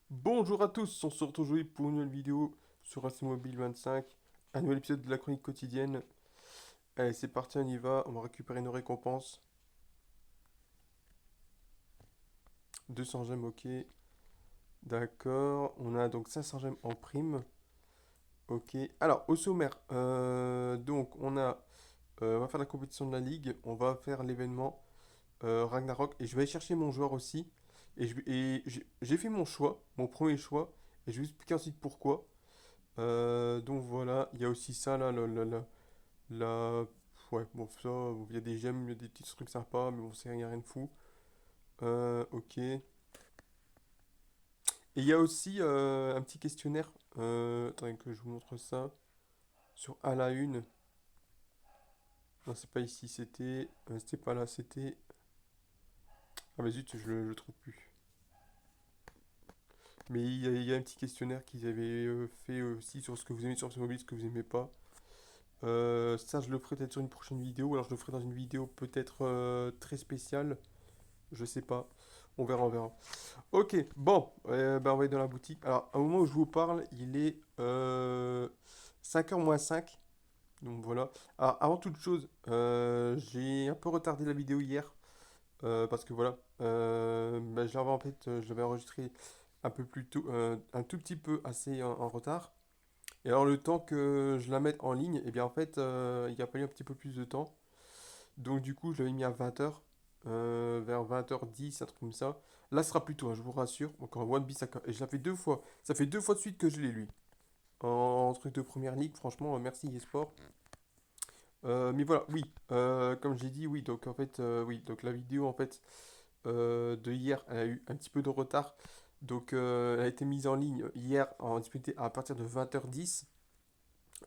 Bonjour à tous, on se retrouve aujourd'hui pour une nouvelle vidéo sur AC Mobile 25, un nouvel épisode de la chronique quotidienne. Allez, c'est parti, on y va, on va récupérer nos récompenses. 200 gemmes, ok. D'accord, on a donc 500 gemmes en prime. Ok, alors au sommaire, donc on va faire la compétition de la ligue, on va faire l'événement Ragnarok et je vais aller chercher mon joueur aussi. Et j'ai fait mon choix, mon premier choix, et je vais vous expliquer ensuite pourquoi. Donc voilà, il y a aussi ça là, la... Ouais, bon, ça, il y a des gemmes, il y a des petits trucs sympas, mais bon, c'est rien de fou. Ok. Et il y a aussi un petit questionnaire. Attendez que je vous montre ça. Sur à la une. Non, c'est pas ici, c'était pas là, c'était. Ah, mais zut, je le trouve plus. Mais il y a un petit questionnaire qu'ils avaient fait aussi sur ce que vous aimez sur ce mobile, ce que vous aimez pas. Ça, je le ferai peut-être sur une prochaine vidéo. Alors, je le ferai dans une vidéo peut-être très spéciale. Je sais pas. On verra. Ok, bon, bah, on va être dans la boutique. Alors, au moment où je vous parle, il est 5h moins 5. Donc voilà. Alors, avant toute chose, j'ai un peu retardé la vidéo hier. Parce que voilà, bah, en fait, je l'avais enregistré un peu plus tôt, un tout petit peu assez en retard. Et alors, le temps que je la mette en ligne, et bien en fait, il a fallu un petit peu plus de temps. Donc du coup, je l'avais mis à 20h, vers 20h10, un truc comme ça. Là, ce sera plus tôt, hein, je vous rassure. Encore One Piece, et je l'ai fait deux fois. Ça fait deux fois de suite que je l'ai, lui. En truc de première ligue, franchement, merci eSport. Mais voilà, oui, comme j'ai dit, oui, donc en fait, oui, donc la vidéo, en fait, de hier, elle a eu un petit peu de retard. Donc, elle a été mise en ligne hier en disponibilité à partir de 20h10.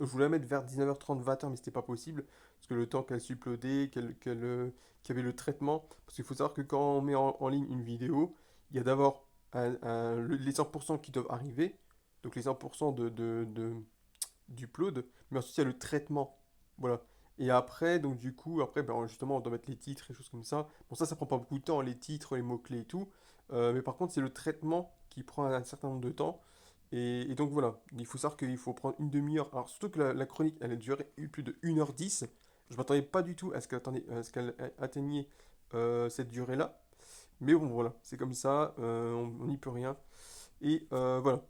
Je voulais la mettre vers 19h30, 20h, mais c'était pas possible. Parce que le temps qu'elle s'uploadait, qu'il y avait le traitement. Parce qu'il faut savoir que quand on met en ligne une vidéo, il y a d'abord les 100% qui doivent arriver. Donc les 100% d'upload. Mais ensuite, il y a le traitement. Voilà. Et après, donc du coup, après, ben, justement, on doit mettre les titres et choses comme ça. Bon, ça prend pas beaucoup de temps, les titres, les mots-clés et tout. Mais par contre, c'est le traitement qui prend un certain nombre de temps. Et donc voilà, il faut savoir qu'il faut prendre une demi-heure. Alors surtout que la chronique, elle a duré plus de 1h10. Je m'attendais pas du tout à ce qu'elle atteignait cette durée-là. Mais bon, voilà, c'est comme ça, on n'y peut rien. Et voilà.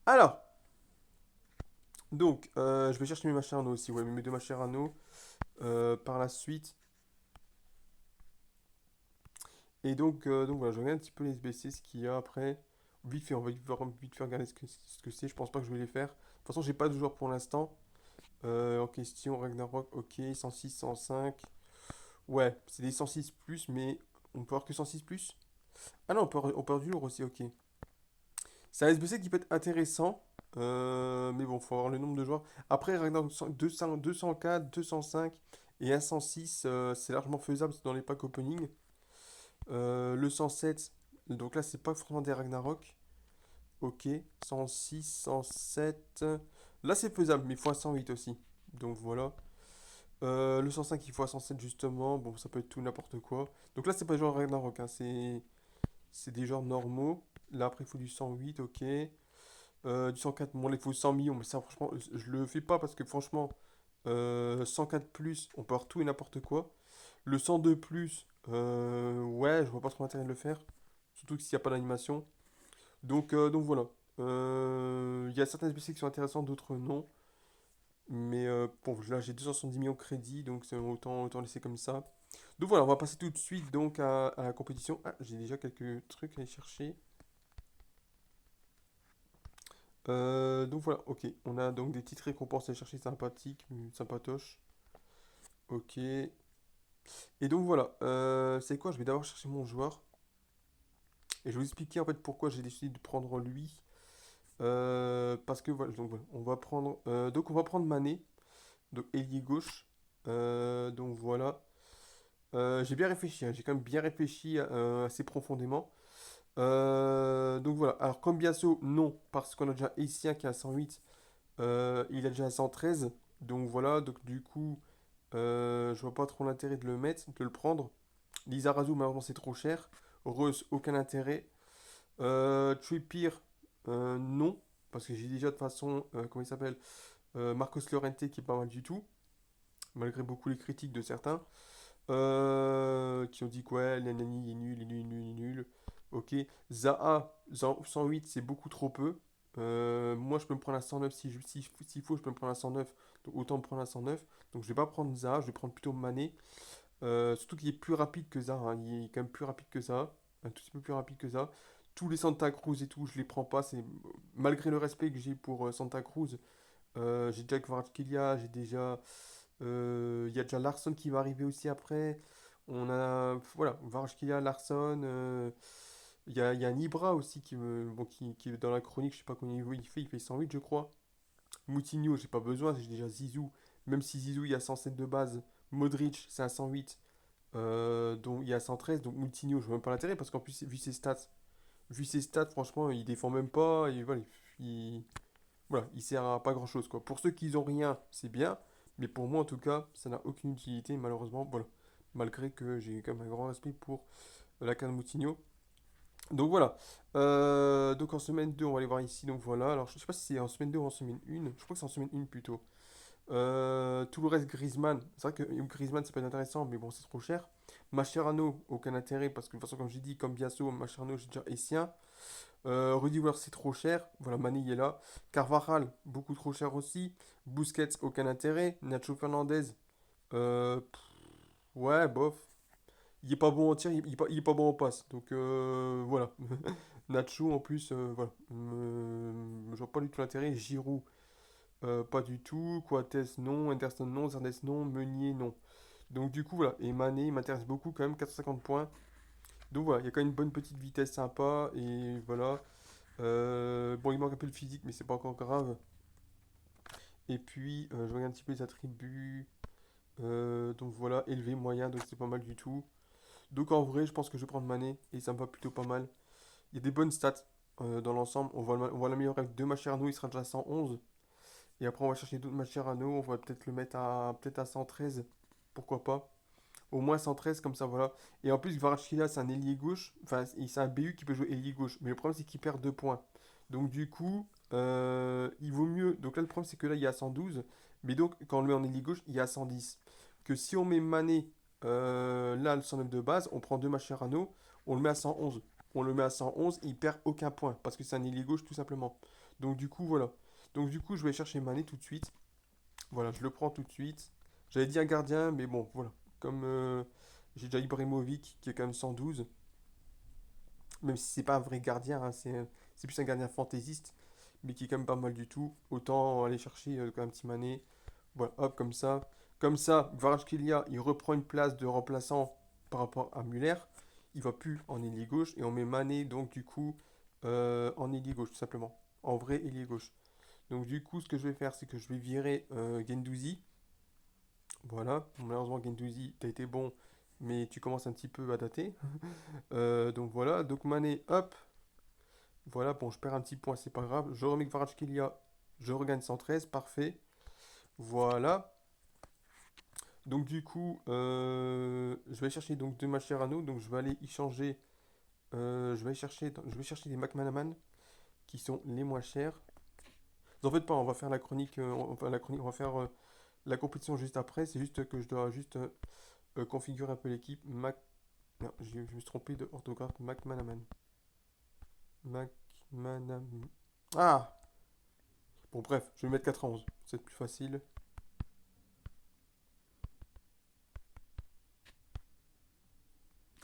Alors, donc, je vais chercher mes machins anneaux aussi, ouais, mes deux machins anneaux par la suite. Et donc voilà, je regarde un petit peu les SBC, ce qu'il y a après. Vite fait, on va vite fait regarder ce que c'est. Je pense pas que je vais les faire. De toute façon, j'ai pas de joueur pour l'instant. En question, Ragnarok, ok, 106, 105. Ouais, c'est des 106 plus, mais on peut avoir que 106 plus. Ah non, on peut avoir du lourd aussi, ok. C'est un SBC qui peut être intéressant, mais bon, faut avoir le nombre de joueurs. Après, Ragnarok 200, 204, 205 et un 106, c'est largement faisable dans les packs opening. Le 107, donc là, c'est pas forcément des Ragnarok. Ok, 106, 107. Là, c'est faisable, mais il faut un 108 aussi. Donc voilà. Le 105, il faut un 107 justement. Bon, ça peut être tout n'importe quoi. Donc là, c'est pas genre Ragnarok, hein, c'est des genres normaux. Là, après, il faut du 108, ok. Du 104, bon, là, il faut 100 millions. Mais ça, franchement, je le fais pas parce que franchement, 104 plus, on peut avoir tout et n'importe quoi. Le 102 plus, ouais, je vois pas trop l'intérêt de le faire. Surtout que s'il n'y a pas d'animation. Donc voilà. Il y a certaines SBC qui sont intéressantes, d'autres non. Mais bon, là j'ai 270 millions de crédits, donc autant laisser comme ça. Donc voilà, on va passer tout de suite donc à la compétition. Ah, j'ai déjà quelques trucs à aller chercher. Donc voilà, ok. On a donc des petites récompenses à aller chercher sympathiques, sympatoches. Ok. Et donc voilà, c'est quoi? Je vais d'abord chercher mon joueur. Et je vais vous expliquer en fait pourquoi j'ai décidé de prendre lui. Parce que voilà, donc on va prendre Mané, donc ailier gauche. Donc voilà. J'ai bien réfléchi, hein, j'ai quand même bien réfléchi assez profondément. Donc voilà. Alors Cambiaso, non, parce qu'on a déjà Essien qui a 108, il a déjà 113. Donc voilà, donc du coup, je vois pas trop l'intérêt de le mettre, de le prendre. Lizarazu, malheureusement, c'est trop cher. Reus, aucun intérêt. Trippier, non. Parce que j'ai déjà de toute façon, comment il s'appelle? Marcos Llorente qui est pas mal du tout. Malgré beaucoup les critiques de certains. Qui ont dit que ouais, Nanani il est nul, il est nul, il est nul, il est nul. Ok. Zaha, 108, c'est beaucoup trop peu. Moi, je peux me prendre à 109 s'il faut, je peux me prendre à 109. Donc autant me prendre à 109. Donc je vais pas prendre Zaha, je vais prendre plutôt Mané. Surtout qu'il est plus rapide que Zaha, hein. Il est quand même plus rapide que ça. Un tout petit peu plus rapide que ça. Tous les Santa Cruz et tout, je les prends pas. C'est malgré le respect que j'ai pour Santa Cruz. J'ai déjà Kvaratskhelia, j'ai déjà. Il y a déjà Larsson qui va arriver aussi après. On a. Voilà, Kvaratskhelia, Larsson. Il y a un Ibra aussi bon, qui est dans la chronique, je sais pas combien il fait 108 je crois. Moutinho, j'ai pas besoin, j'ai déjà Zizou. Même si Zizou il y a 107 de base, Modric c'est un 108, donc il y a 113, donc Moutinho je vois même pas l'intérêt parce qu'en plus vu ses stats franchement il défend même pas, et voilà, il, voilà, il sert à pas grand chose quoi. Pour ceux qui ont rien c'est bien, mais pour moi en tout cas ça n'a aucune utilité malheureusement, voilà. Malgré que j'ai quand même un grand respect pour la canne Moutinho. Donc voilà. Donc en semaine 2 on va aller voir ici. Donc voilà. Alors je sais pas si c'est en semaine 2 ou en semaine 1. Je crois que c'est en semaine 1 plutôt. Tout le reste, Griezmann. C'est vrai que Griezmann, ça peut être intéressant, mais bon, c'est trop cher. Mascherano, aucun intérêt, parce que de toute façon, comme j'ai dit, comme Biasso, Mascherano, j'ai déjà Essien. Rudy Weller, c'est trop cher. Voilà, Mané, il est là. Carvajal, beaucoup trop cher aussi. Busquets, aucun intérêt. Nacho Fernandez, ouais, bof. Il est pas bon en tir, il est pas bon en passe. Donc voilà. Nacho, en plus, voilà. Je vois pas du tout l'intérêt. Giroud. Pas du tout. Coates, non. Anderson, non. Zerdes, non. Meunier, non. Donc, du coup, voilà. Et Mané, il m'intéresse beaucoup quand même. 450 points. Donc, voilà. Il y a quand même une bonne petite vitesse sympa. Et voilà. Bon, il manque un peu le physique, mais c'est pas encore grave. Et puis, je regarde un petit peu les attributs. Donc, voilà. Élevé, moyen. Donc, c'est pas mal du tout. Donc, en vrai, je pense que je vais prendre Mané. Et ça me va plutôt pas mal. Il y a des bonnes stats dans l'ensemble. On va l'améliorer avec deux Mascherano. Il sera déjà à 111. Et après, on va chercher d'autres Mascherano. On va peut-être le mettre peut-être à 113. Pourquoi pas? Au moins 113, comme ça, voilà. Et en plus, Kvaratskhelia, c'est un ailier gauche. Enfin, c'est un BU qui peut jouer ailier gauche. Mais le problème, c'est qu'il perd 2 points. Donc, du coup, il vaut mieux. Donc là, le problème, c'est que là, il y a 112. Mais donc, quand on le met en ailier gauche, il y a 110. Que si on met Mané, là, le 109 de base, on prend deux Mascherano, on le met à 111. On le met à 111, il perd aucun point. Parce que c'est un ailier gauche, tout simplement. Donc, du coup, voilà. Donc, du coup, je vais chercher Mané tout de suite. Voilà, je le prends tout de suite. J'avais dit un gardien, mais bon, voilà. Comme j'ai déjà Ibrahimovic qui est quand même 112, même si c'est pas un vrai gardien, hein, c'est plus un gardien fantaisiste, mais qui est quand même pas mal du tout. Autant aller chercher quand même un petit Mané. Voilà, hop, comme ça. Comme ça, Kvaratskhelia, il reprend une place de remplaçant par rapport à Muller. Il va plus en ailier gauche et on met Mané, donc du coup, en ailier gauche, tout simplement. En vrai ailier gauche. Donc du coup, ce que je vais faire, c'est que je vais virer Guendouzi. Voilà, malheureusement Guendouzi, t'as été bon, mais tu commences un petit peu à dater. Donc voilà, donc Mané, hop, voilà, bon, je perds un petit point, c'est pas grave. Je remets Kvaratskhelia, je regagne 113, parfait. Voilà. Donc du coup, je vais chercher donc deux Mascherano, donc je vais aller y changer. Je vais chercher des McManaman qui sont les moins chers. En fait, pas, on va faire la chronique, on va faire la compétition juste après. C'est juste que je dois juste configurer un peu l'équipe. Non, je me suis trompé de orthographe. McManaman. McManaman. Ah! Bon, bref, je vais mettre 91. C'est plus facile.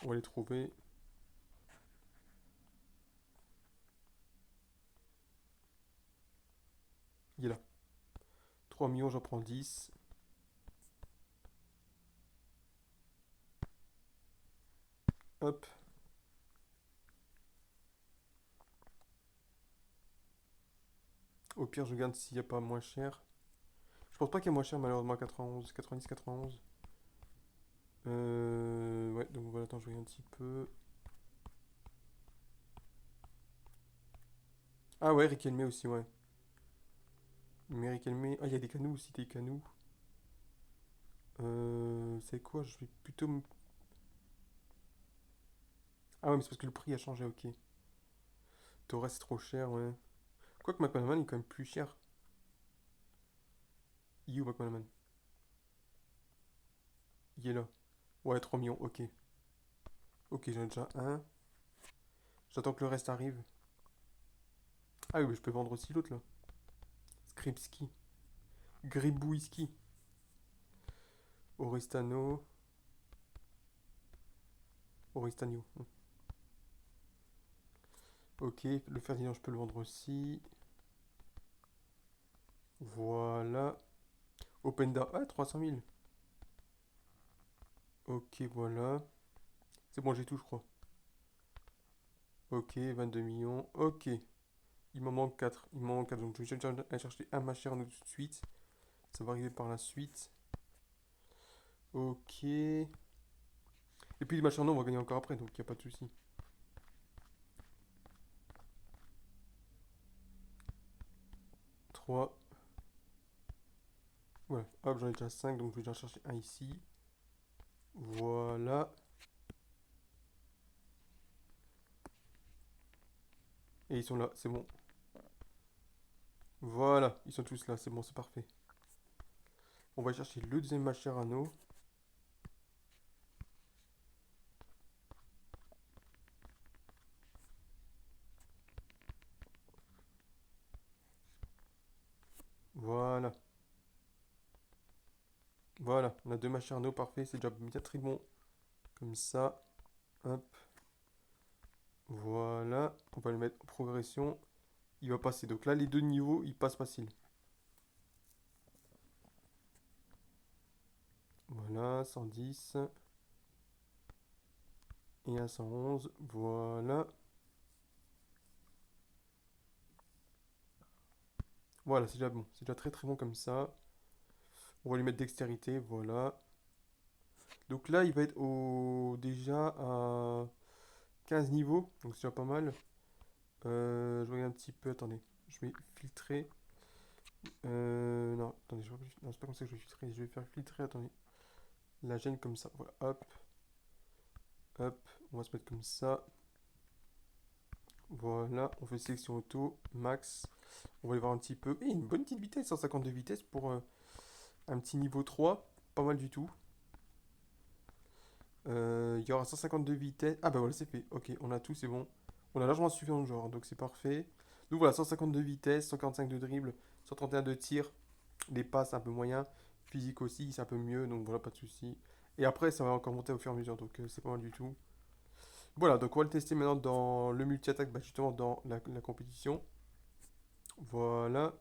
On va les trouver. Il est là. 3 millions, j'en prends 10. Hop. Au pire, je regarde s'il n'y a pas moins cher. Je pense pas qu'il y ait moins cher, malheureusement, 91, 90, 91. Ouais, donc voilà, attends, je regarde un petit peu. Ah ouais, Riquelme aussi, ouais. Mais Riquelme. Ah, il y a des canaux aussi, des canaux. C'est quoi? Je vais plutôt. Ah ouais, mais c'est parce que le prix a changé, ok. Torres, c'est trop cher, ouais. Quoique McManaman, il est quand même plus cher. Il est où McManaman? Il est là. Ouais, 3 millions, ok. Ok, j'en ai déjà un. J'attends que le reste arrive. Ah oui, mais je peux vendre aussi l'autre là. Skripski. Gribouiski. Oristano. Oristano. Ok, le Ferdinand, je peux le vendre aussi. Voilà. Openda. Ah, 300 000. Ok, voilà. C'est bon, j'ai tout, je crois. Ok, 22 millions. Ok. Il m'en manque 4. Il m'en manque 4. Donc, je vais aller chercher un machin tout de suite. Ça va arriver par la suite. Ok. Et puis, les machins, on va gagner encore après. Donc, il n'y a pas de souci. 3. Ouais. Hop, j'en ai déjà 5. Donc, je vais déjà chercher un ici. Voilà. Et ils sont là. C'est bon. Voilà. Ils sont tous là. C'est bon, c'est parfait. On va chercher le deuxième Mascherano. Voilà. Voilà. On a deux Mascherano. Parfait. C'est déjà bien très bon. Comme ça. Hop. Voilà. On va le mettre en progression. Il va passer. Donc là, les deux niveaux, ils passent facile. Voilà. 110. Et un 111. Voilà. Voilà, c'est déjà bon. C'est déjà très très bon comme ça. On va lui mettre dextérité. Voilà. Donc là, il va être déjà à 15 niveaux. Donc c'est déjà pas mal. Je regarde un petit peu. Attendez. Je vais filtrer. Non, attendez. Non, c'est pas comme ça que je vais filtrer. Je vais faire filtrer. Attendez. La gêne comme ça. Voilà. Hop. Hop. On va se mettre comme ça. Voilà. On fait sélection auto. Max. On va y voir un petit peu. Et une bonne petite vitesse. 152 vitesses pour un petit niveau 3. Pas mal du tout. Il y aura 152 vitesses. Ah bah voilà, c'est fait. Ok, on a tout, c'est bon. On a largement suffisant de genre, donc c'est parfait. Donc voilà, 152 vitesses, 145 de dribble, 131 de tir. Les passes, un peu moyen. Physique aussi, c'est un peu mieux, donc voilà, pas de souci. Et après, ça va encore monter au fur et à mesure, donc c'est pas mal du tout. Voilà, donc on va le tester maintenant dans le multi-attaque, bah, justement dans la compétition. Voilà.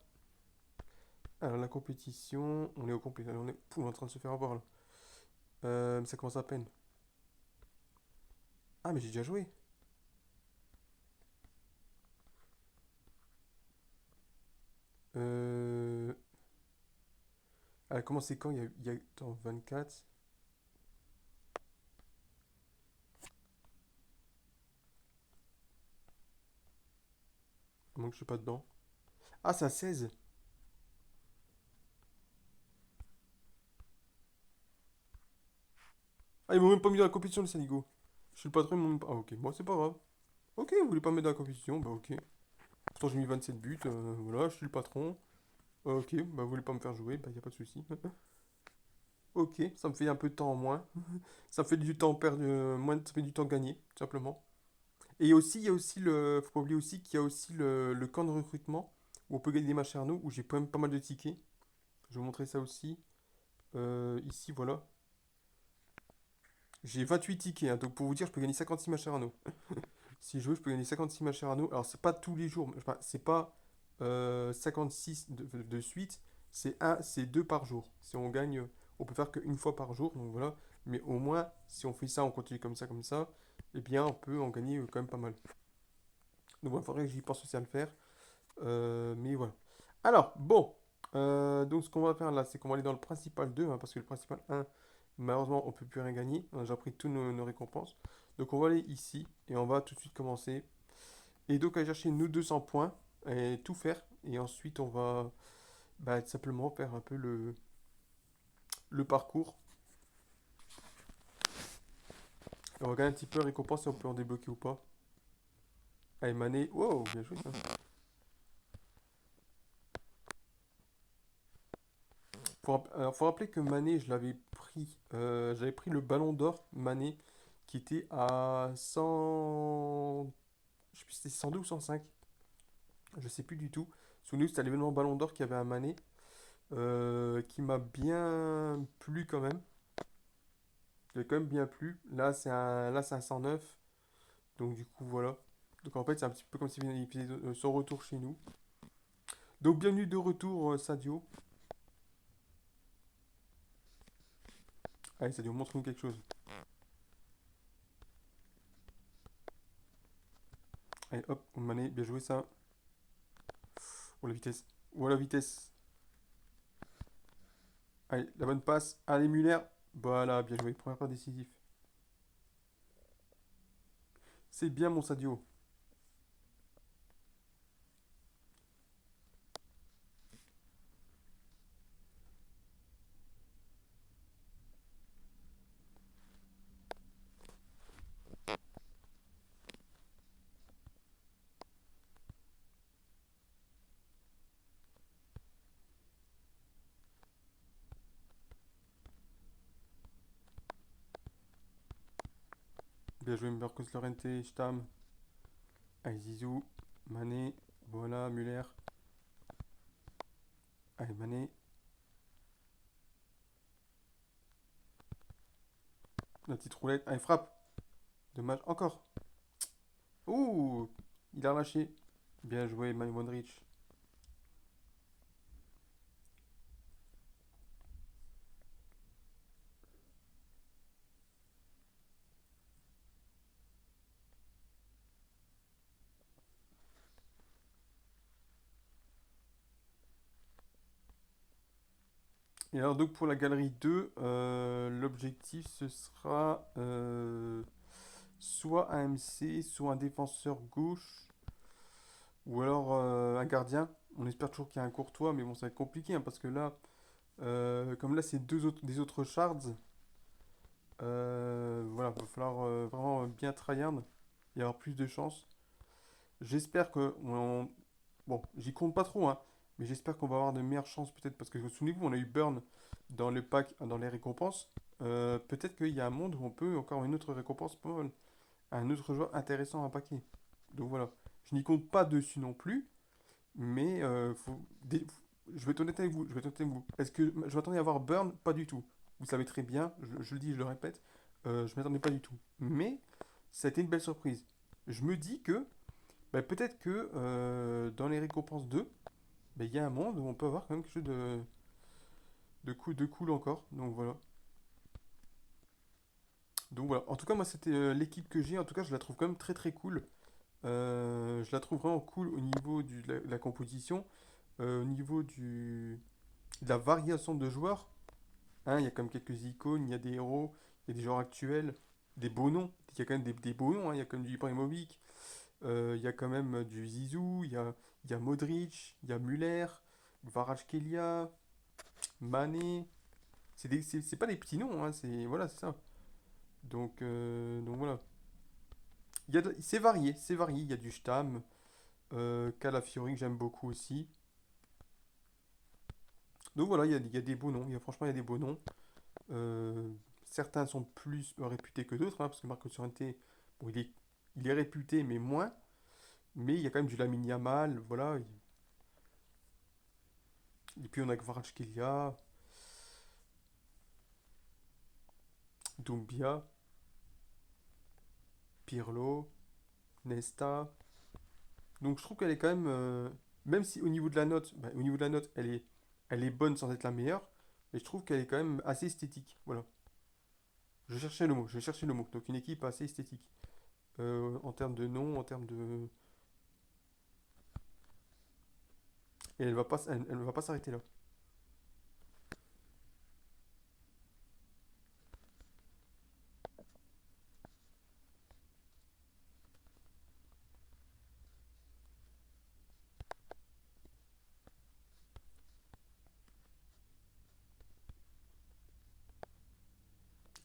Alors la compétition, on est au complet. On est, on est en train de se faire avoir là. Ça commence à peine. Ah, mais j'ai déjà joué. Euh, Elle a commencé quand? Attends, 24. Donc je suis pas dedans. Ah, c'est à 16. Ah, ils m'ont même pas mis dans la compétition, les Saligo. Je suis le patron, ils m'ont même pas. Ah, ok, bon, c'est pas grave. Ok, vous voulez pas me mettre dans la compétition? Bah, ok. Pourtant, j'ai mis 27 buts. Voilà, je suis le patron. Ok, bah, vous voulez pas me faire jouer? Bah, y a pas de souci. Ok, ça me fait un peu de temps en moins. Ça me fait du temps perdu, moins, ça fait du temps gagné, tout simplement. Et aussi, il y a aussi le. Faut pas oublier aussi qu'il y a aussi le camp de recrutement où on peut gagner des matchs Arnaud, où j'ai quand même pas mal de tickets. Je vais vous montrer ça aussi. Ici, voilà. J'ai 28 tickets, hein, donc pour vous dire, je peux gagner 56 Mascherano. Si je veux, je peux gagner 56 Mascherano. Alors, c'est pas tous les jours, enfin, c'est pas 56 de suite, c'est 2 par jour. Si on gagne, on peut faire qu'une fois par jour, donc voilà. Mais au moins, si on fait ça, on continue comme ça, eh bien, on peut en gagner quand même pas mal. Donc, il faudrait que j'y pense aussi à le faire. Mais voilà. Alors, bon. Donc, ce qu'on va faire là, c'est qu'on va aller dans le principal 2, hein, parce que le principal un, malheureusement, on peut plus rien gagner. On a déjà pris tous nos récompenses. Donc, on va aller ici et on va tout de suite commencer. Et donc, aller chercher nos 200 points et tout faire. Et ensuite, on va bah, tout simplement faire un peu le parcours. Et on regarde un petit peu les récompenses si on peut en débloquer ou pas. Allez, Mané. Wow, bien joué ça. Alors, faut rappeler que Mané, je l'avais pris. J'avais pris le ballon d'or, Mané, qui était à 100. Je sais plus si c'était 102 ou 105. Je sais plus du tout. Souvenez-vous, c'était l'événement ballon d'or qui avait un Mané. Qui m'a bien plu quand même. Il m'a quand même bien plu. Là, c'est un 109. Donc, du coup, voilà. Donc, en fait, c'est un petit peu comme si il faisait son retour chez nous. Donc, bienvenue de retour, Sadio. Allez, Sadio, montre-nous quelque chose. Allez, hop, Mané, bien joué ça. Oh la vitesse. Oh la vitesse. Allez, la bonne passe. Allez, Muller. Voilà, bien joué. Première pas décisif. C'est bien, mon Sadio. Bien joué, Marcos Llorente, Stam. Allez, Zizou. Mané. Voilà, Muller. Allez, Mané. La petite roulette. Allez, frappe. Dommage. Encore. Ouh. Il a relâché. Bien joué, Modric. Et alors, donc, pour la galerie 2, l'objectif, ce sera soit un MC, soit un défenseur gauche, ou alors un gardien. On espère toujours qu'il y a un Courtois, mais bon, ça va être compliqué, hein, parce que là, comme là, c'est des autres shards, voilà, va falloir vraiment bien tryhard et avoir plus de chance. J'espère que bon, j'y compte pas trop, hein, mais j'espère qu'on va avoir de meilleures chances peut-être parce que souvenez-vous, on a eu Burn dans le pack, dans les récompenses. Peut-être qu'il y a un monde où on peut encore une autre récompense pas mal, un autre joueur intéressant à paquer. Donc voilà, je n'y compte pas dessus non plus, mais je vais être honnête avec vous, je vais être honnête avec vous. Est-ce que je m'attendais à avoir Burn? Pas du tout. Vous savez très bien, je le dis, je le répète, je m'attendais pas du tout. Mais ça a été une belle surprise. Je me dis que bah, peut-être que dans les récompenses 2, bah, il y a un monde où on peut avoir quand même quelque chose de cool encore. Donc voilà. Donc voilà. En tout cas, moi, c'était l'équipe que j'ai. En tout cas, je la trouve quand même très très cool. Je la trouve vraiment cool au niveau de la composition, au niveau de la variation de joueurs. Hein, il y a quand même quelques icônes, il y a des héros, il y a des joueurs actuels, des beaux noms. Il y a quand même des beaux noms. Hein, il y a quand même du Ibrahimovic, il y a quand même du Zizou, il y a Modric, il y a Muller, Kvaratskhelia, Mané. C'est pas des petits noms, hein, voilà, c'est ça. Donc voilà. C'est varié. Il y a du Stam, Calafiori que j'aime beaucoup aussi. Donc voilà, il y a des beaux noms. Franchement, il y a des beaux noms. Euh, Certains sont plus réputés que d'autres, hein, parce que Marco Llorente, bon, il est réputé, mais moins. Mais il y a quand même du Lamine Yamal, voilà. Et puis on a Kvaratskhelia, Doumbia, Pirlo, Nesta. Donc je trouve qu'elle est quand même, même si au niveau de la note, bah, au niveau de la note, elle est bonne sans être la meilleure, mais je trouve qu'elle est quand même assez esthétique. Voilà. Je cherchais le mot. Donc une équipe assez esthétique. En termes de nom, en termes de... Et elle va pas s'arrêter là.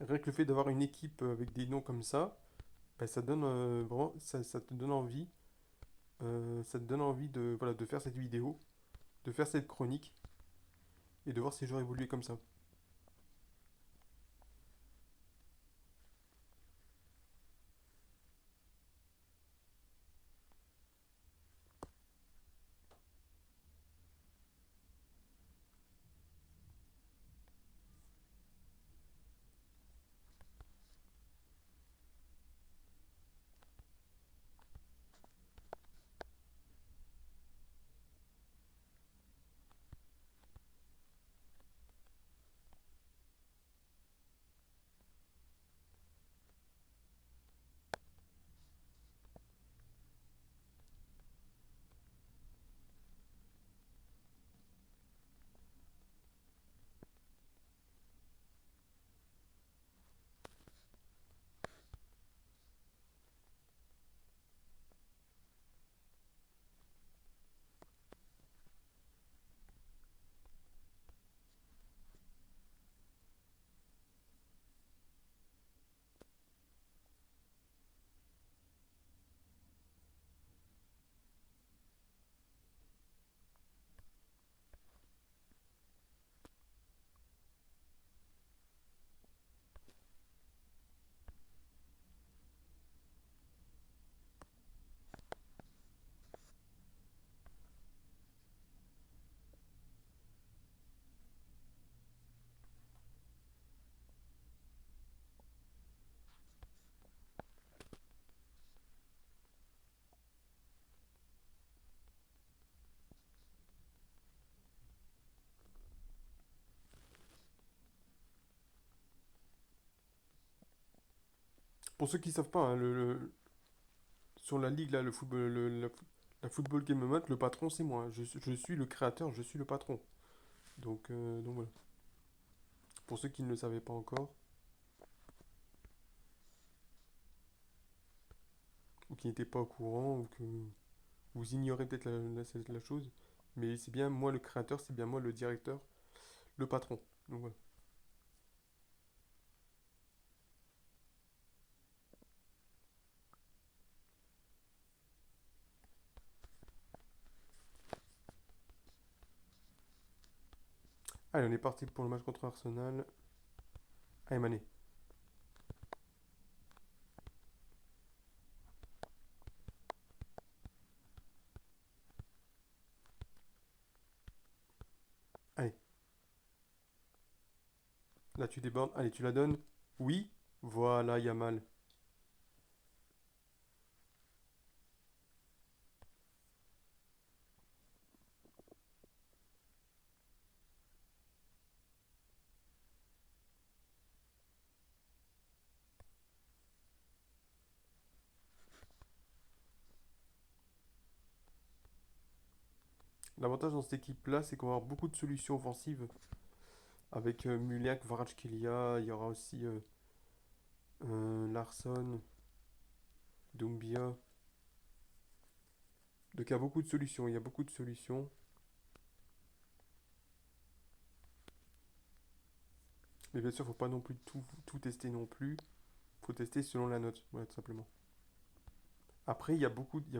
Rien que le fait d'avoir une équipe avec des noms comme ça, bah, ça donne vraiment, ça te donne envie. ça te donne envie de, voilà, de faire cette vidéo, de faire cette chronique et de voir ces joueurs évoluer comme ça. Pour ceux qui ne savent pas, hein, sur la ligue, là, le football, la Football Game Moment, le patron, c'est moi, hein. Je suis le créateur, je suis le patron. Donc voilà. Pour ceux qui ne le savaient pas encore, ou qui n'étaient pas au courant, ou que vous ignorez peut-être la chose, mais c'est bien moi le créateur, c'est bien moi le directeur, le patron. Donc voilà. Allez, on est parti pour le match contre Arsenal. Allez, Mané. Allez, là tu débordes. Allez, tu la donnes. Oui. Voilà, Yamal. L'avantage dans cette équipe-là, c'est qu'on va avoir beaucoup de solutions offensives. Avec Muliak, Kvaratskhelia, il y aura aussi Larsson, Doumbia. Donc il y a beaucoup de solutions. Il y a beaucoup de solutions. Mais bien sûr, faut pas non plus tout tester non plus. Faut tester selon la note. Voilà, tout simplement. Après, il y a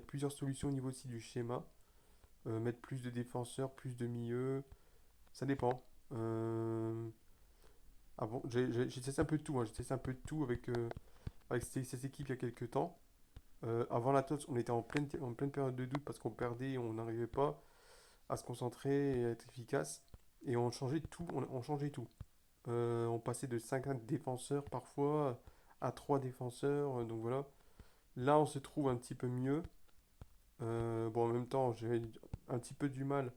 plusieurs solutions au niveau aussi du schéma. Mettre plus de défenseurs, plus de milieux. Ça dépend. Bon, j'ai testé un peu de tout, hein. J'ai testé un peu de tout avec cette équipe il y a quelques temps. Avant la TOS, on était en pleine période de doute parce qu'on perdait et on n'arrivait pas à se concentrer et à être efficace. Et on changeait tout. On changeait tout. On passait de 5 défenseurs parfois à 3 défenseurs. Donc voilà. Là, on se trouve un petit peu mieux. Bon, en même temps, j'ai un petit peu du mal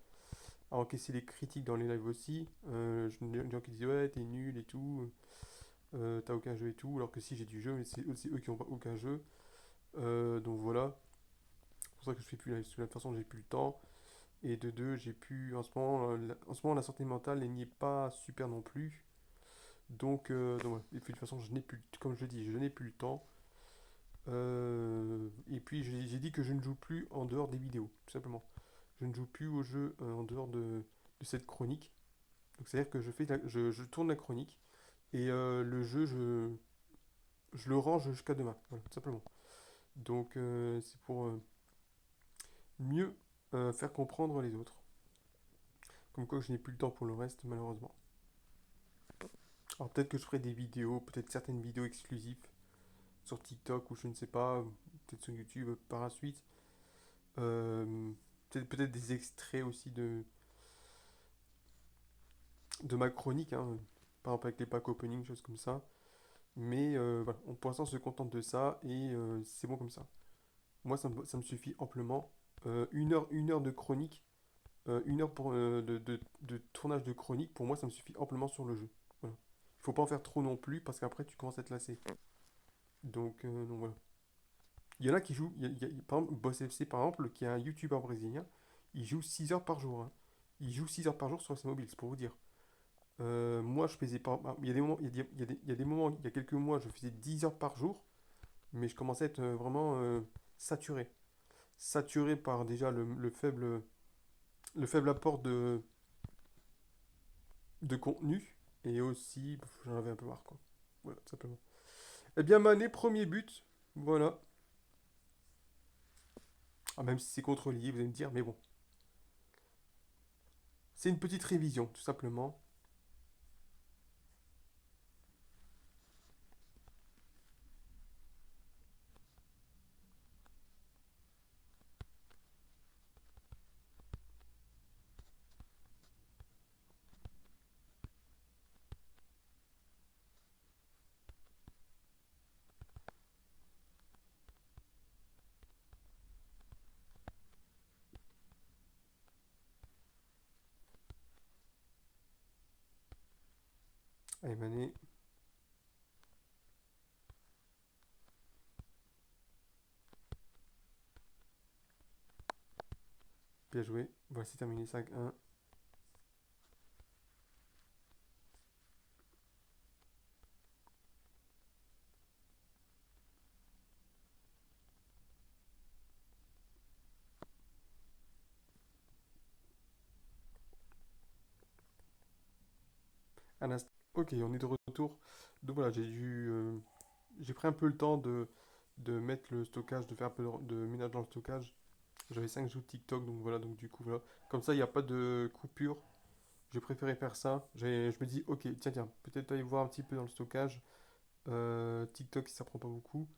à encaisser les critiques dans les lives aussi. Des gens qui disent ouais, t'es nul et tout, t'as aucun jeu et tout. Alors que si j'ai du jeu, mais c'est aussi eux qui n'ont pas aucun jeu. Donc voilà. C'est pour ça que je fais plus la live. De toute façon, j'ai plus le temps. Et de deux, j'ai pu. En ce moment, la santé mentale elle n'y est pas super non plus. Donc voilà. Et puis de toute façon, je n'ai plus, comme je le dis, je n'ai plus le temps. Et puis j'ai dit que je ne joue plus en dehors des vidéos, tout simplement. Je ne joue plus au jeu en dehors de cette chronique. Donc c'est-à-dire que je tourne la chronique et le jeu, je le range jusqu'à demain. Voilà, tout simplement. Donc c'est pour. mieux faire comprendre les autres. Comme quoi je n'ai plus le temps pour le reste, malheureusement. Alors peut-être que je ferai des vidéos, peut-être certaines vidéos exclusives sur TikTok ou je ne sais pas, peut-être sur YouTube par la suite. Euh, peut-être des extraits aussi de ma chronique, hein, par exemple avec les pack opening, choses comme ça. Mais voilà, pour l'instant on se contente de ça et c'est bon comme ça. Moi ça me suffit amplement. Une heure de chronique, une heure de tournage de chronique, pour moi ça me suffit amplement sur le jeu. Voilà. Il faut pas en faire trop non plus parce qu'après tu commences à te lasser. Donc voilà. Il y en a qui jouent, par exemple, Boss FC par exemple, qui est un YouTuber brésilien, il joue 6 heures par jour, hein. Il joue 6 heures par jour sur ses mobiles, c'est pour vous dire. Moi, je faisais pas. Il y a des moments, il y a des moments, il y a quelques mois, je faisais 10 heures par jour, mais je commençais à être vraiment saturé. Saturé par déjà le faible apport de contenu, et aussi, j'en avais un peu marre, quoi. Voilà, tout simplement. Eh bien, Mané, premier but, voilà. Ah, même si c'est contre lié, vous allez me dire, mais bon. C'est une petite révision, tout simplement. Allez, Mané, bien joué. Voici terminé 5-1. Un instant. Ok, on est de retour. Donc voilà, j'ai pris un peu le temps de mettre le stockage, de faire un peu de ménage dans le stockage. J'avais 5 jours de TikTok, donc voilà, donc du coup, voilà. Comme ça, il n'y a pas de coupure. J'ai préféré faire ça. Je me dis, ok, tiens, peut-être aller voir un petit peu dans le stockage. TikTok, ça prend pas beaucoup.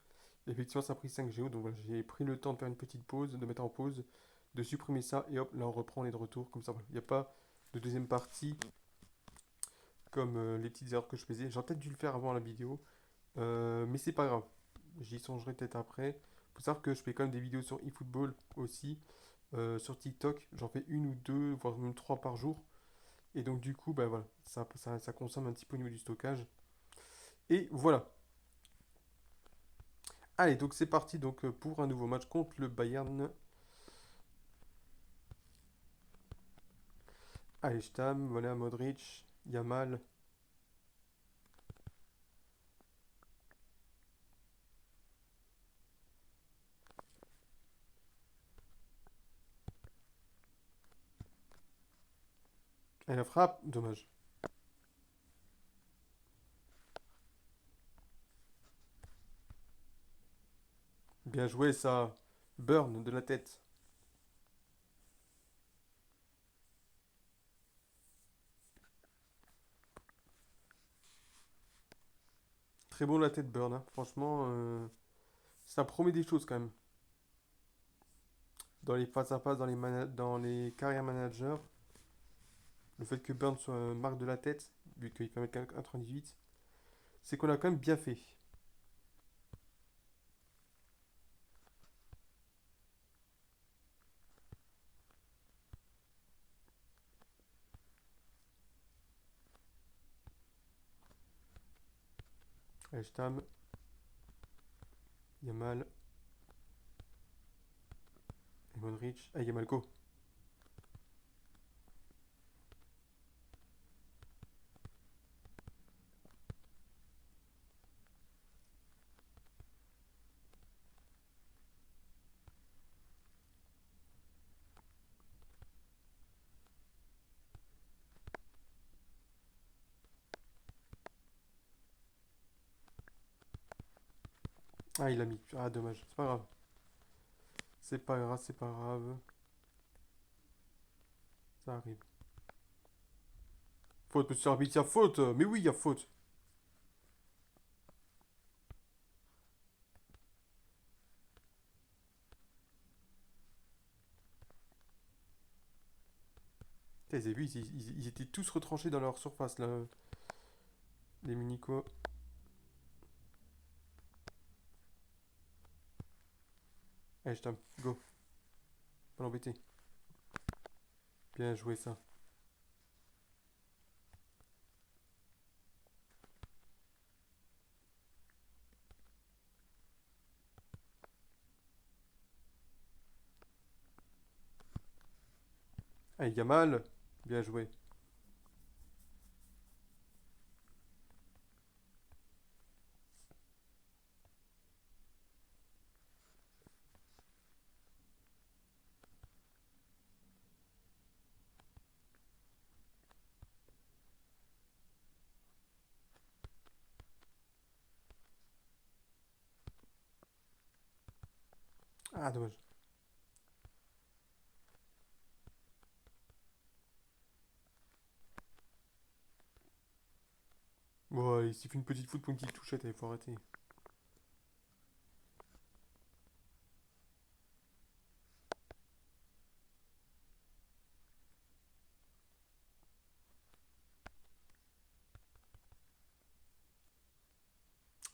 Effectivement, ça a pris 5 Go, donc voilà, j'ai pris le temps de faire une petite pause, de mettre en pause, de supprimer ça, et hop, là on reprend, on est de retour, comme ça, voilà. Il n'y a pas de deuxième partie, comme les petites erreurs que je faisais. J'aurais peut-être dû le faire avant la vidéo, mais c'est pas grave. J'y songerai peut-être après. Faut savoir que je fais quand même des vidéos sur eFootball aussi, sur TikTok. J'en fais une ou deux, voire même trois par jour. Et donc du coup, bah voilà, ça consomme un petit peu au niveau du stockage. Et voilà. Allez, donc c'est parti donc pour un nouveau match contre le Bayern. Allez, Stam, voilà, Modric, Yamal. Et la frappe, dommage. Bien joué ça. Burn de la tête. Très bon la tête, Burn, hein. Franchement, ça promet des choses quand même. Dans les face à face, dans les carrières managers, le fait que Burn soit marque de la tête, vu qu'il fait 1m98, c'est qu'on a quand même bien fait. Allez, Stam, Yamal et Modric. Ah, Yamalko. Ah, il a mis. Ah, dommage. C'est pas grave. C'est pas grave, c'est pas grave. Ça arrive. Faute, monsieur l'arbitre, il y a faute. Mais oui, il y a faute. Putain, vous avez vu, ils étaient tous retranchés dans leur surface, là. Les Munichois. Allez, je tape. Go. Pas l'embêter. Bien joué, ça. Allez, Gamal. Bien joué. Ah, dommage. Bon, il s'est fait une petite faute pour une petite touchette, il faut arrêter.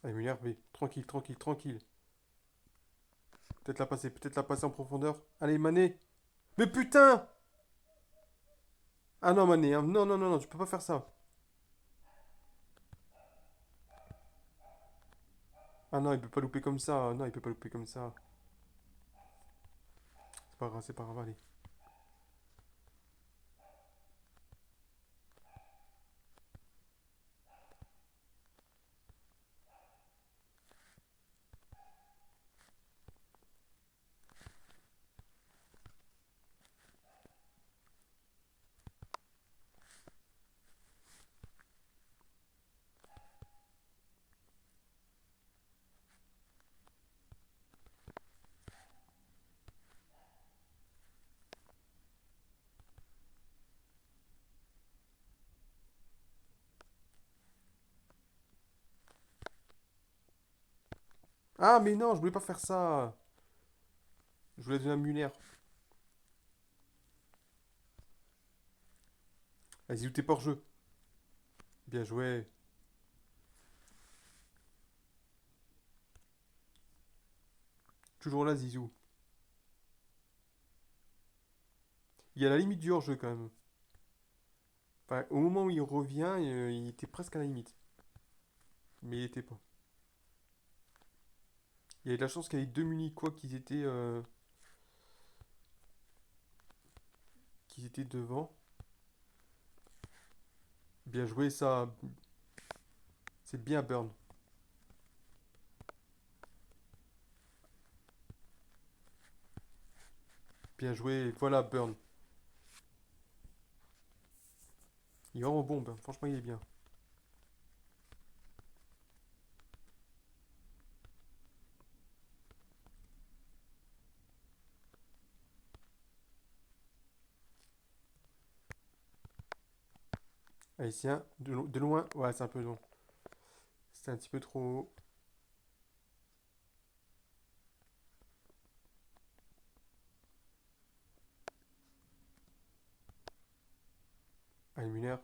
Allez, m'énerver. Tranquille, tranquille, tranquille. Peut-être la passer en profondeur. Allez, Mané. Mais putain! Ah non, Mané, hein. Non, non, non, non, tu peux pas faire ça. Ah non, il peut pas louper comme ça. Non, il peut pas louper comme ça. C'est pas grave, allez. Ah, mais non, je voulais pas faire ça. Je voulais donner à Muller. Vas-y, où t'es pas hors-jeu. Bien joué. Toujours là, Zizou. Il y a la limite du hors-jeu quand même. Enfin, au moment où il revient, il était presque à la limite. Mais il était pas. Il y avait de la chance qu'il y ait deux Munichois qui étaient devant. Bien joué, ça. C'est bien, Burn. Bien joué. Voilà, Burn. Il est vraiment bon, Burn. Franchement, il est bien. Haïtien, de loin. Ouais, c'est un peu long. C'était un petit peu trop haut. Allez, Muller.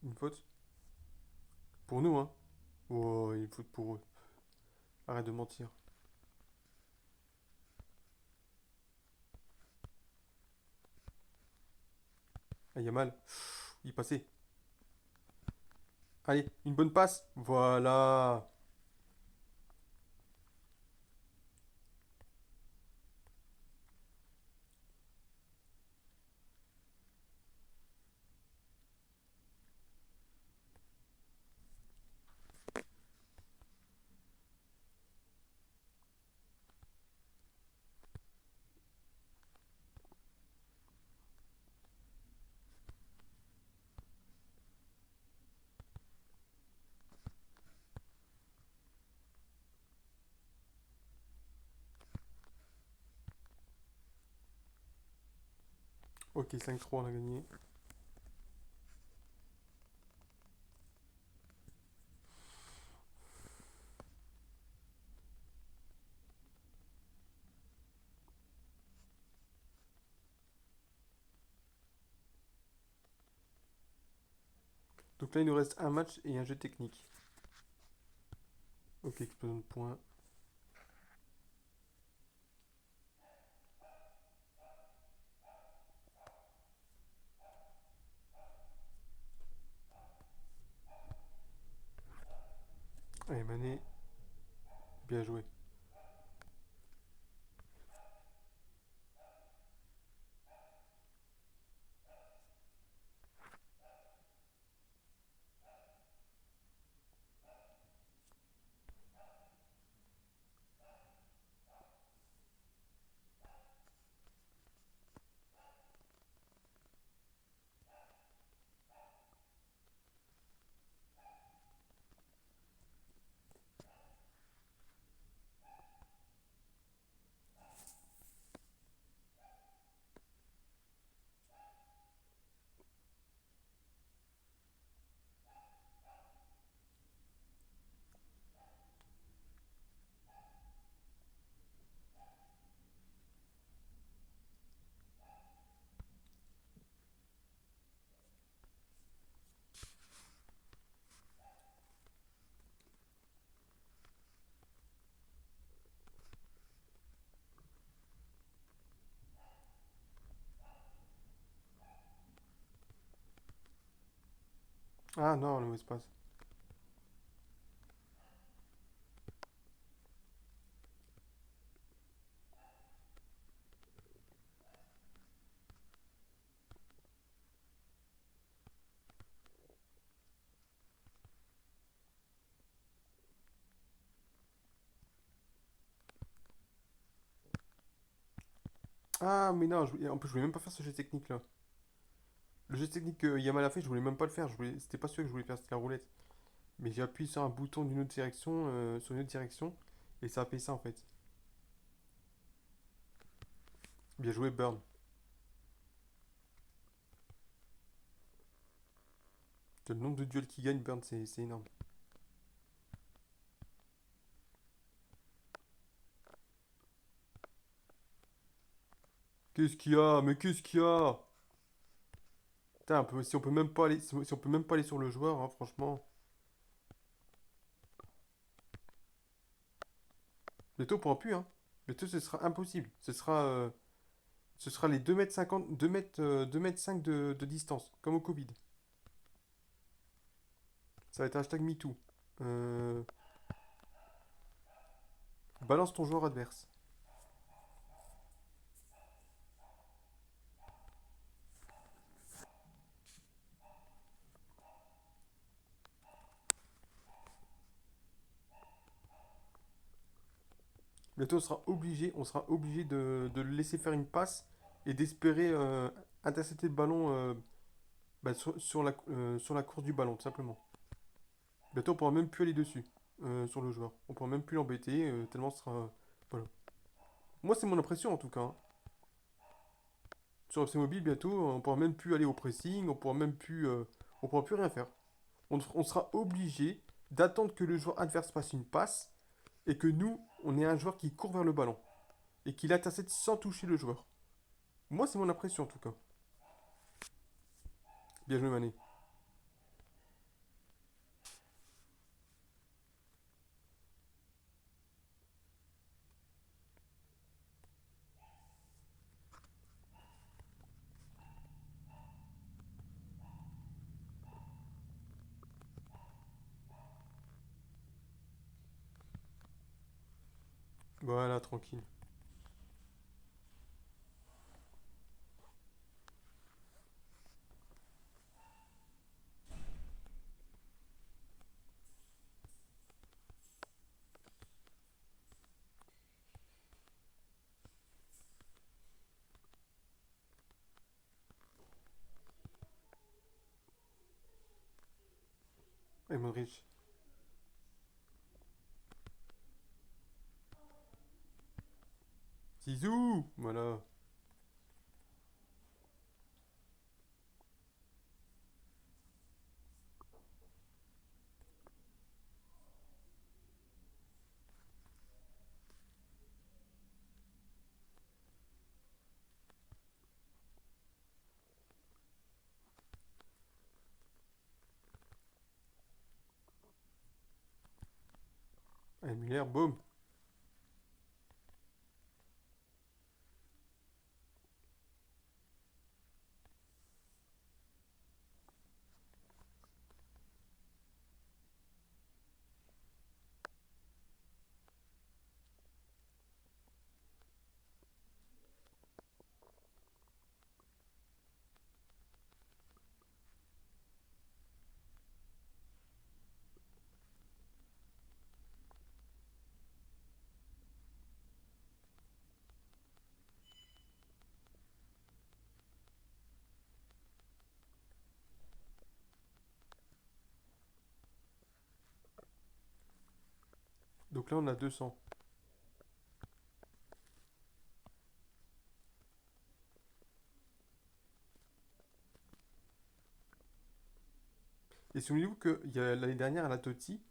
Une faute. Pour nous, hein. Oh, une faute pour eux. Arrête de mentir. Ah, il y a mal. Il est passé. Allez, une bonne passe. Voilà. Ok, 5-3, on a gagné. Donc là, il nous reste un match et un jeu technique. Ok, explosion de points. Allez, Mané, bien joué. Ah non, le mot espace. Ah, mais non, en plus, je voulais même pas faire ce jeu technique là. Le jeu technique que Yamal a fait, je voulais même pas le faire. C'était pas celui que je voulais faire, c'était la roulette. Mais j'ai appuyé sur un bouton d'une autre direction, sur une autre direction, et ça a fait ça en fait. Bien joué, Burn. Le nombre de duels qu'il gagne, Burn, c'est énorme. Qu'est-ce qu'il y a? Mais qu'est-ce qu'il y a? Putain, si on peut même pas aller, si on peut même pas aller sur le joueur, hein, franchement. Bientôt, on pourra plus, hein. Bientôt, ce sera impossible. Ce sera les 2 m 50, 2 mètres, 2 mètres 5 de distance, comme au Covid. Ça va être hashtag MeToo. Euh, balance ton joueur adverse. Bientôt, on sera obligé de le laisser faire une passe et d'espérer intercepter le ballon bah, sur la course du ballon, tout simplement. Bientôt, on pourra même plus aller dessus, sur le joueur. On pourra même plus l'embêter, tellement ce sera. Voilà. Moi, c'est mon impression en tout cas, hein. Sur FC Mobile, bientôt, on pourra même plus aller au pressing, on pourra plus rien faire. On sera obligé d'attendre que le joueur adverse passe une passe et que nous, on ait un joueur qui court vers le ballon et qu'il intercepte sans toucher le joueur. Moi, c'est mon impression en tout cas. Bien joué, Mané. Voilà, tranquille. Et Modric. Zizou. Voilà. Allez, Muller, boum. Donc là, on a 200. Et souvenez-vous que il y a l'année dernière à la Toti,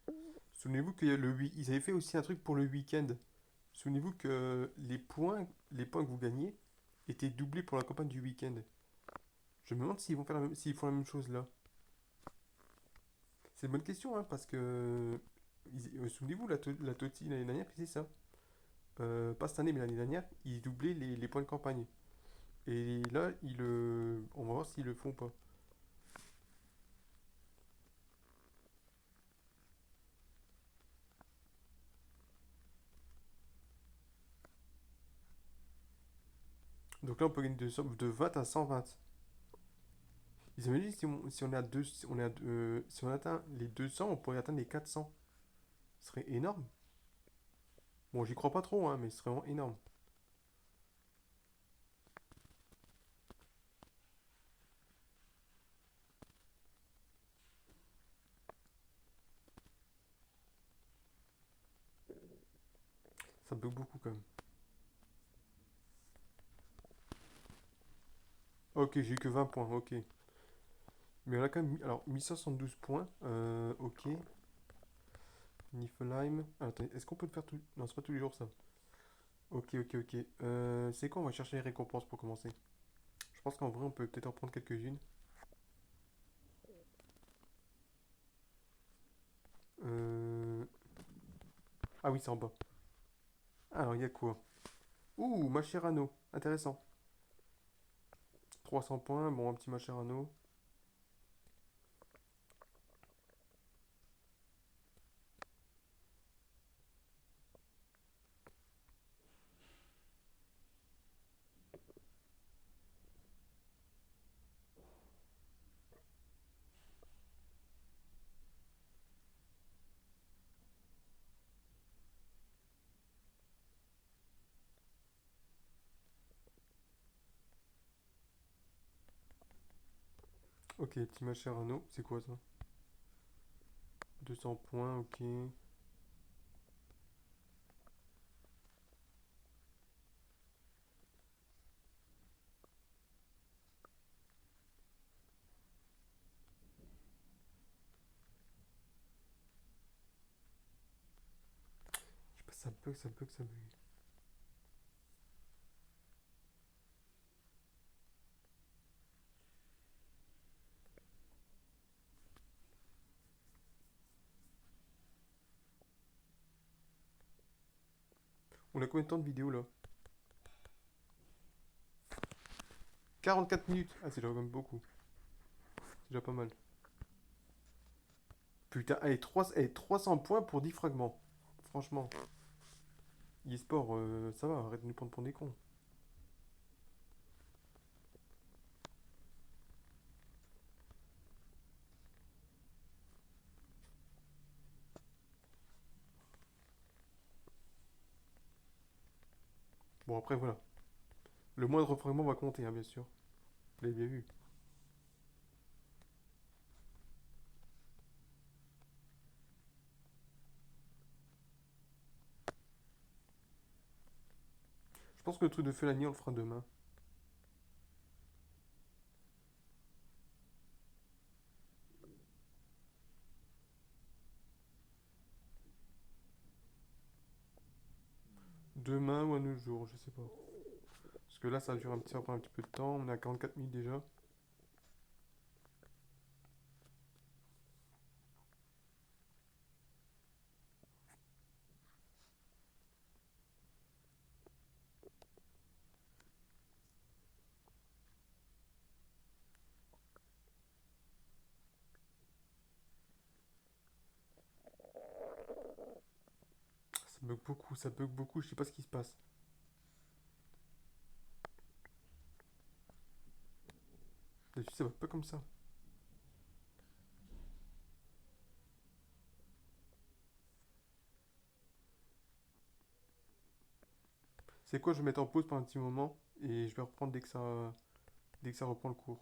souvenez-vous qu'ils avaient fait aussi un truc pour le week-end. Souvenez-vous que les points que vous gagnez étaient doublés pour la campagne du week-end. Je me demande s'ils font la même chose là. C'est une bonne question, hein, parce que souvenez-vous, la Toti l'année dernière, c'est ça. Pas cette année, mais l'année dernière, ils doublaient les points de campagne. Et là, on va voir s'ils le font pas. Donc là, on peut gagner de 20 à 120. Ils avaient dit si on est à deux, si on atteint les 200, on pourrait atteindre les 400. Ce serait énorme. Bon, j'y crois pas trop, hein, mais ce serait vraiment énorme. Ça me bug beaucoup quand même. Ok, j'ai eu que 20 points, ok. Mais on a quand même alors, 1172 points. Ok. Niflheim. Ah, attendez, est-ce qu'on peut le faire tout... Non, c'est pas tous les jours ça. Ok, ok, ok. C'est quoi? On va chercher les récompenses pour commencer. Je pense qu'en vrai, on peut peut-être en prendre quelques-unes. Euh... Ah oui, c'est en bas. Alors, il y a quoi? Ouh, Mascherano. Intéressant. 300 points. Bon, un petit Mascherano. Ok, petit Mascherano. C'est quoi ça? 200 points, ok. Je sais pas, ça bug, ça bug, ça bug. On a combien de temps de vidéo là? 44 minutes. Ah, c'est déjà quand même beaucoup. C'est déjà pas mal. Putain, allez, 300 points pour 10 fragments. Franchement, e-sport, ça va, arrête de nous prendre pour des cons. Bon, après, voilà. Le moindre fragment va compter, hein, bien sûr. Vous l'avez bien vu. Je pense que le truc de Felani, on le fera demain. Demain ou un autre jour, je sais pas. Parce que là, ça va prendre un petit peu de temps. On est à 44 minutes déjà. ça bug beaucoup, je sais pas ce qui se passe. D'habitude, ça va pas comme ça. C'est quoi, je vais mettre en pause pendant un petit moment et je vais reprendre dès que ça reprend le cours.